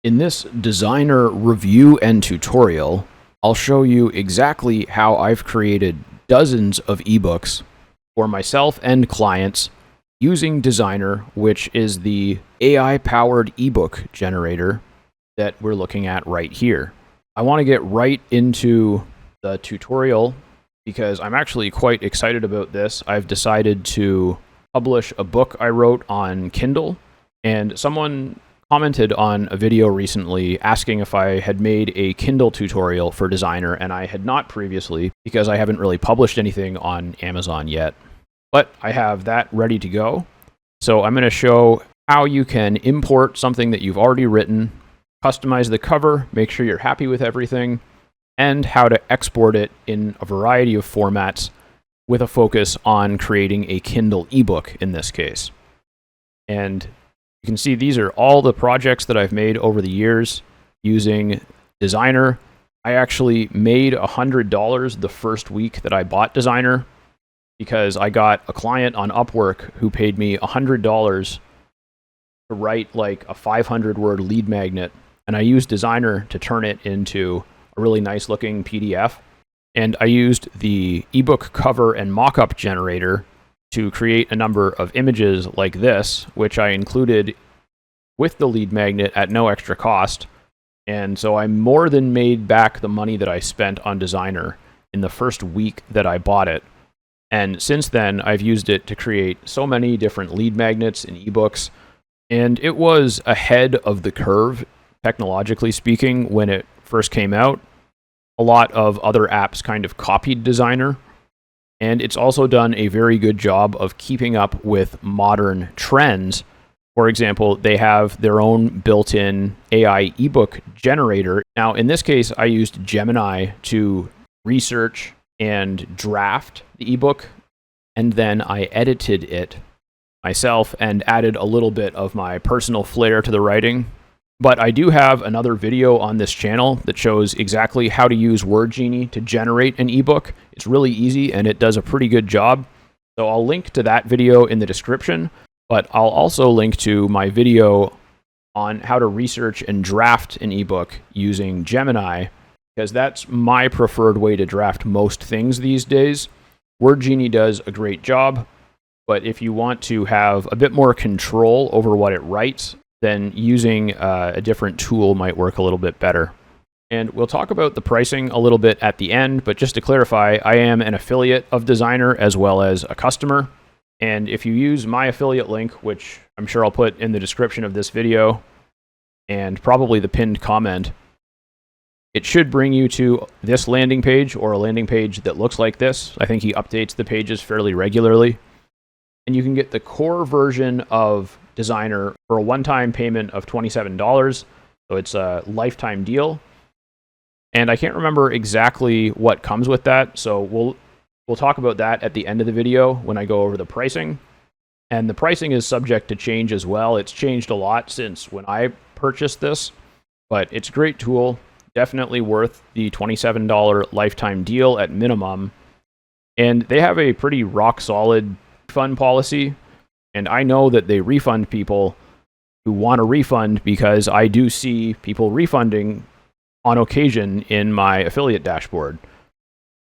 In this Designrr review and tutorial, I'll show you exactly how I've created dozens of ebooks for myself and clients using Designrr, which is the AI-powered ebook generator that we're looking at right here. I want to get right into the tutorial because I'm actually quite excited about this. I've decided to publish a book I wrote on Kindle, and someone commented on a video recently asking if I had made a Kindle tutorial for Designrr, and I had not previously because I haven't really published anything on Amazon yet. But I have that ready to go. So I'm going to show how you can import something that you've already written, customize the cover, make sure you're happy with everything, and how to export it in a variety of formats with a focus on creating a Kindle ebook in this case. And you can see these are all the projects that I've made over the years using Designrr. I actually made $100 the first week that I bought Designrr because I got a client on Upwork who paid me $100 to write like a 500-word lead magnet, and I used Designrr to turn it into a really nice looking PDF. And I used the ebook cover and mockup generator to create a number of images like this, which I included with the lead magnet at no extra cost. And so I more than made back the money that I spent on Designrr in the first week that I bought it. And since then, I've used it to create so many different lead magnets and ebooks. And it was ahead of the curve, technologically speaking, when it first came out. A lot of other apps kind of copied Designrr. And it's also done a very good job of keeping up with modern trends. For example, they have their own built-in AI ebook generator. Now, in this case, I used Gemini to research and draft the ebook, and then I edited it myself and added a little bit of my personal flair to the writing. But I do have another video on this channel that shows exactly how to use WordGenie to generate an ebook. It's really easy and it does a pretty good job. So I'll link to that video in the description, but I'll also link to my video on how to research and draft an ebook using Gemini, because that's my preferred way to draft most things these days. WordGenie does a great job, but if you want to have a bit more control over what it writes, then using a different tool might work a little bit better. And we'll talk about the pricing a little bit at the end, but just to clarify, I am an affiliate of Designrr as well as a customer. And if you use my affiliate link, which I'm sure I'll put in the description of this video and probably the pinned comment, it should bring you to this landing page or a landing page that looks like this. I think he updates the pages fairly regularly. And you can get the core version of Designrr for a one-time payment of $27. So it's a lifetime deal. And I can't remember exactly what comes with that. So we'll talk about that at the end of the video when I go over the pricing. And the pricing is subject to change as well. It's changed a lot since when I purchased this, but it's a great tool. Definitely worth the $27 lifetime deal at minimum. And they have a pretty rock solid refund policy. And I know that they refund people who want a refund because I do see people refunding on occasion in my affiliate dashboard.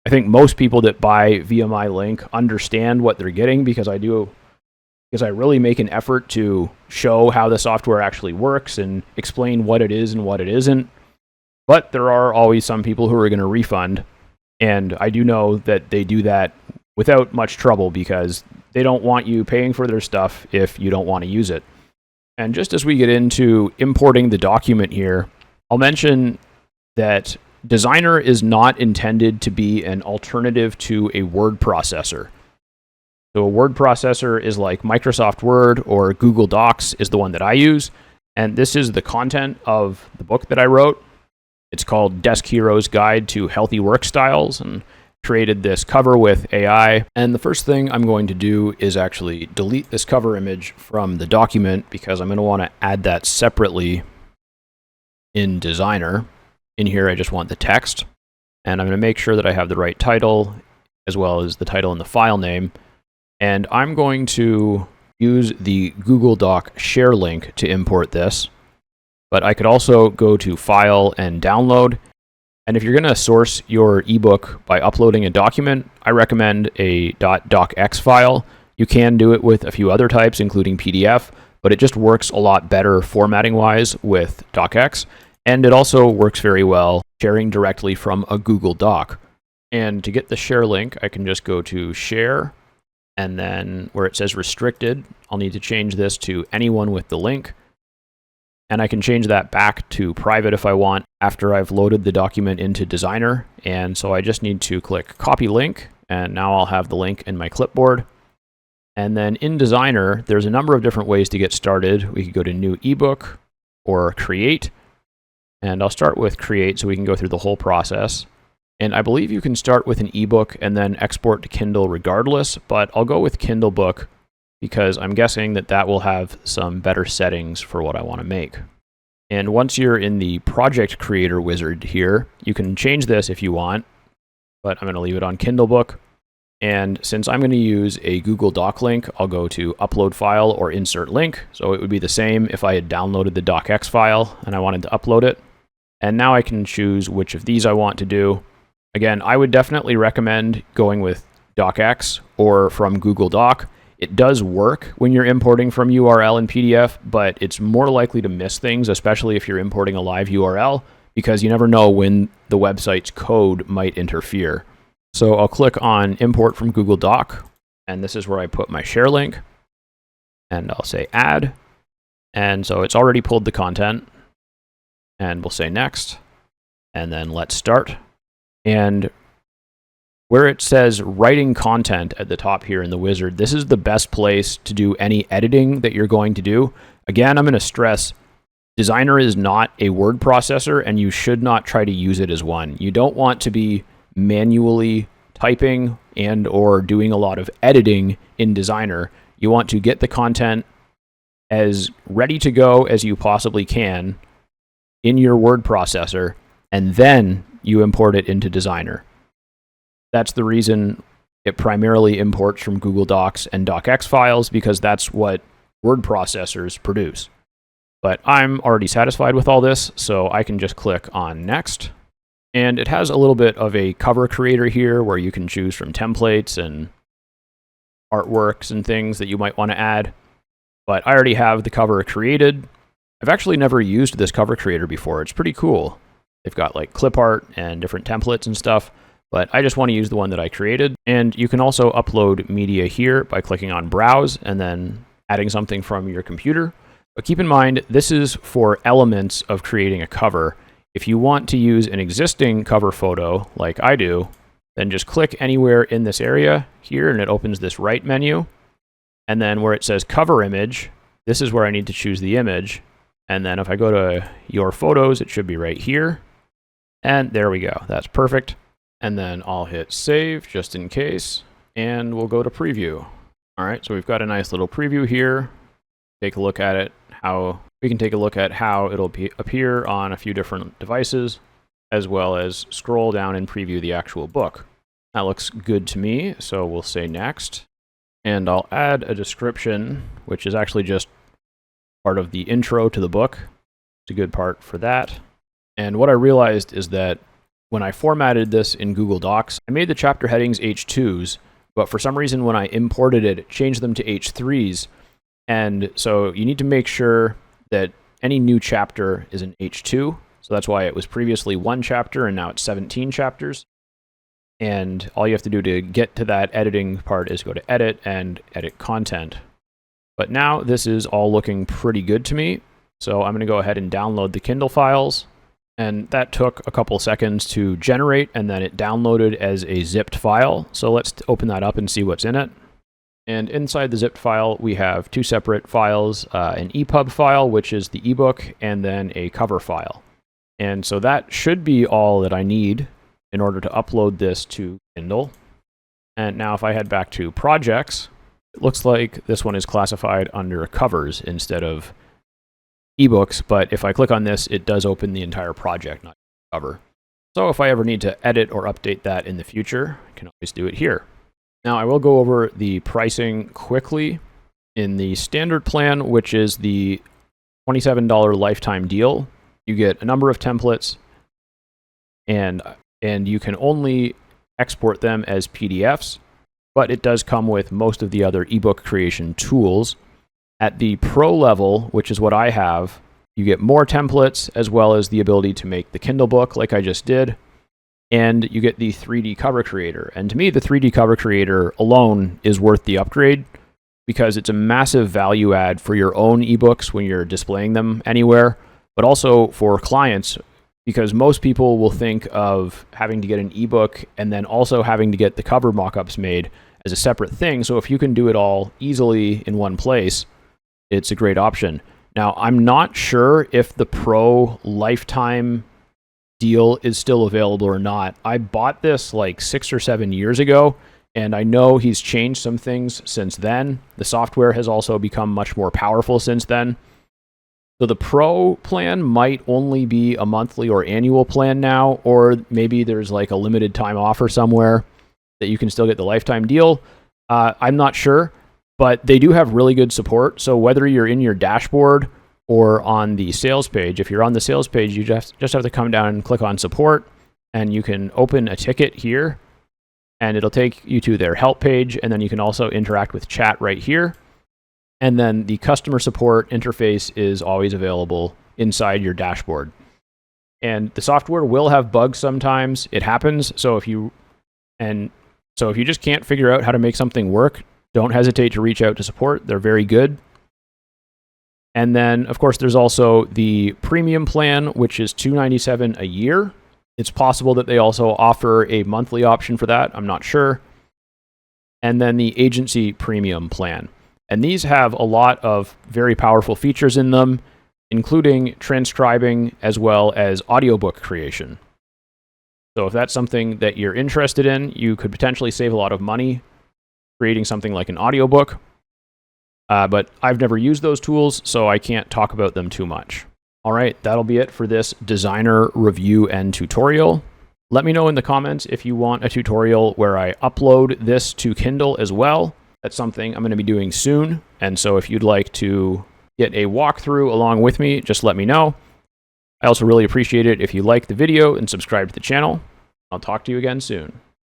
I think most people that buy via my link understand what they're getting because I really make an effort to show how the software actually works and explain what it is and what it isn't. But there are always some people who are going to refund, and I do know that they do that without much trouble because they don't want you paying for their stuff if you don't want to use it. And just as we get into importing the document here, I'll mention that Designrr is not intended to be an alternative to a word processor. So a word processor is like Microsoft Word or Google Docs is the one that I use. And this is the content of the book that I wrote. It's called Desk Hero's Guide to Healthy Work Styles, and created this cover with AI. And the first thing I'm going to do is actually delete this cover image from the document because I'm going to want to add that separately in Designrr. In here, I just want the text, and I'm going to make sure that I have the right title as well as the title and the file name. And I'm going to use the Google Doc share link to import this. But I could also go to File and Download. And if you're going to source your ebook by uploading a document, I recommend a .docx file. You can do it with a few other types, including PDF, but it just works a lot better formatting-wise with docx. And it also works very well sharing directly from a Google Doc. And to get the share link, I can just go to Share, and then where it says Restricted, I'll need to change this to anyone with the link. And I can change that back to private if I want after I've loaded the document into Designrr. And so I just need to click Copy Link, and now I'll have the link in my clipboard. And then in Designrr, there's a number of different ways to get started. We could go to New eBook or Create. And I'll start with Create so we can go through the whole process. And I believe you can start with an ebook and then export to Kindle regardless, but I'll go with Kindle Book because I'm guessing that that will have some better settings for what I want to make. And once you're in the Project Creator wizard here, you can change this if you want, but I'm going to leave it on Kindle Book. And since I'm going to use a Google Doc link, I'll go to Upload File or Insert Link. So it would be the same if I had downloaded the docx file and I wanted to upload it. And now I can choose which of these I want to do. Again, I would definitely recommend going with docx or from Google Doc. It does work when you're importing from URL and PDF, but it's more likely to miss things, especially if you're importing a live URL, because you never know when the website's code might interfere. So I'll click on Import from Google Doc, and this is where I put my share link, and I'll say Add. And so it's already pulled the content, and we'll say Next, and then Let's Start. And where it says writing content at the top here in the wizard, this is the best place to do any editing that you're going to do. Again, I'm going to stress, Designrr is not a word processor, and you should not try to use it as one. You don't want to be manually typing and or doing a lot of editing in Designrr. You want to get the content as ready to go as you possibly can in your word processor, and then you import it into Designrr. That's the reason it primarily imports from Google Docs and docx files, because that's what word processors produce. But I'm already satisfied with all this, so I can just click on Next. And it has a little bit of a cover creator here where you can choose from templates and artworks and things that you might want to add. But I already have the cover created. I've actually never used this cover creator before. It's pretty cool. They've got like clip art and different templates and stuff, but I just want to use the one that I created. And you can also upload media here by clicking on Browse and then adding something from your computer. But keep in mind, this is for elements of creating a cover. If you want to use an existing cover photo like I do, then just click anywhere in this area here and it opens this right menu. And then where it says cover image, this is where I need to choose the image. And then if I go to your photos, it should be right here. And there we go. That's perfect. And then I'll hit save just in case. And we'll go to preview. All right, so we've got a nice little preview here. Take a look at it. We can take a look at how it'll appear on a few different devices, as well as scroll down and preview the actual book. That looks good to me, so we'll say next. And I'll add a description, which is actually just part of the intro to the book. It's a good part for that. And what I realized is that when I formatted this in Google Docs, I made the chapter headings H2s, but for some reason when I imported it, it changed them to H3s. And so you need to make sure that any new chapter is an H2. So that's why it was previously one chapter and now it's 17 chapters. And all you have to do to get to that editing part is go to Edit and Edit Content. But now this is all looking pretty good to me. So I'm going to go ahead and download the Kindle files. And that took a couple seconds to generate, and then it downloaded as a zipped file. So let's open that up and see what's in it. And inside the zipped file, we have two separate files, an EPUB file, which is the ebook, and then a cover file. And so that should be all that I need in order to upload this to Kindle. And now if I head back to projects, it looks like this one is classified under covers instead of ebooks, but if I click on this, it does open the entire project, not cover. So if I ever need to edit or update that in the future, I can always do it here. Now I will go over the pricing quickly. In the standard plan, which is the $27 lifetime deal, You get a number of templates, and you can only export them as PDFs, but it does come with most of the other ebook creation tools. At the pro level, which is what I have, you get more templates as well as the ability to make the Kindle book like I just did, and you get the 3D cover creator. And to me, the 3D cover creator alone is worth the upgrade because it's a massive value add for your own ebooks when you're displaying them anywhere, but also for clients, because most people will think of having to get an ebook and then also having to get the cover mockups made as a separate thing. So if you can do it all easily in one place, it's a great option. Now, I'm not sure if the Pro lifetime deal is still available or not. I bought this like 6 or 7 years ago, and I know he's changed some things since then. The software has also become much more powerful since then. So the Pro plan might only be a monthly or annual plan now, or maybe there's like a limited time offer somewhere that you can still get the lifetime deal. I'm not sure, but they do have really good support. So whether you're in your dashboard or on the sales page, if you're on the sales page, you just have to come down and click on support, and you can open a ticket here, and it'll take you to their help page, and then you can also interact with chat right here. And then the customer support interface is always available inside your dashboard. And the software will have bugs sometimes. It happens. So if you just can't figure out how to make something work, don't hesitate to reach out to support. They're very good. And then, of course, there's also the premium plan, which is $297 a year. It's possible that they also offer a monthly option for that. I'm not sure. And then the agency premium plan. And these have a lot of very powerful features in them, including transcribing as well as audiobook creation. So if that's something that you're interested in, you could potentially save a lot of money creating something like an audiobook. But I've never used those tools, so I can't talk about them too much. All right, that'll be it for this Designrr review and tutorial. Let me know in the comments if you want a tutorial where I upload this to Kindle as well. That's something I'm going to be doing soon. And so if you'd like to get a walkthrough along with me, just let me know. I also really appreciate it if you like the video and subscribe to the channel. I'll talk to you again soon.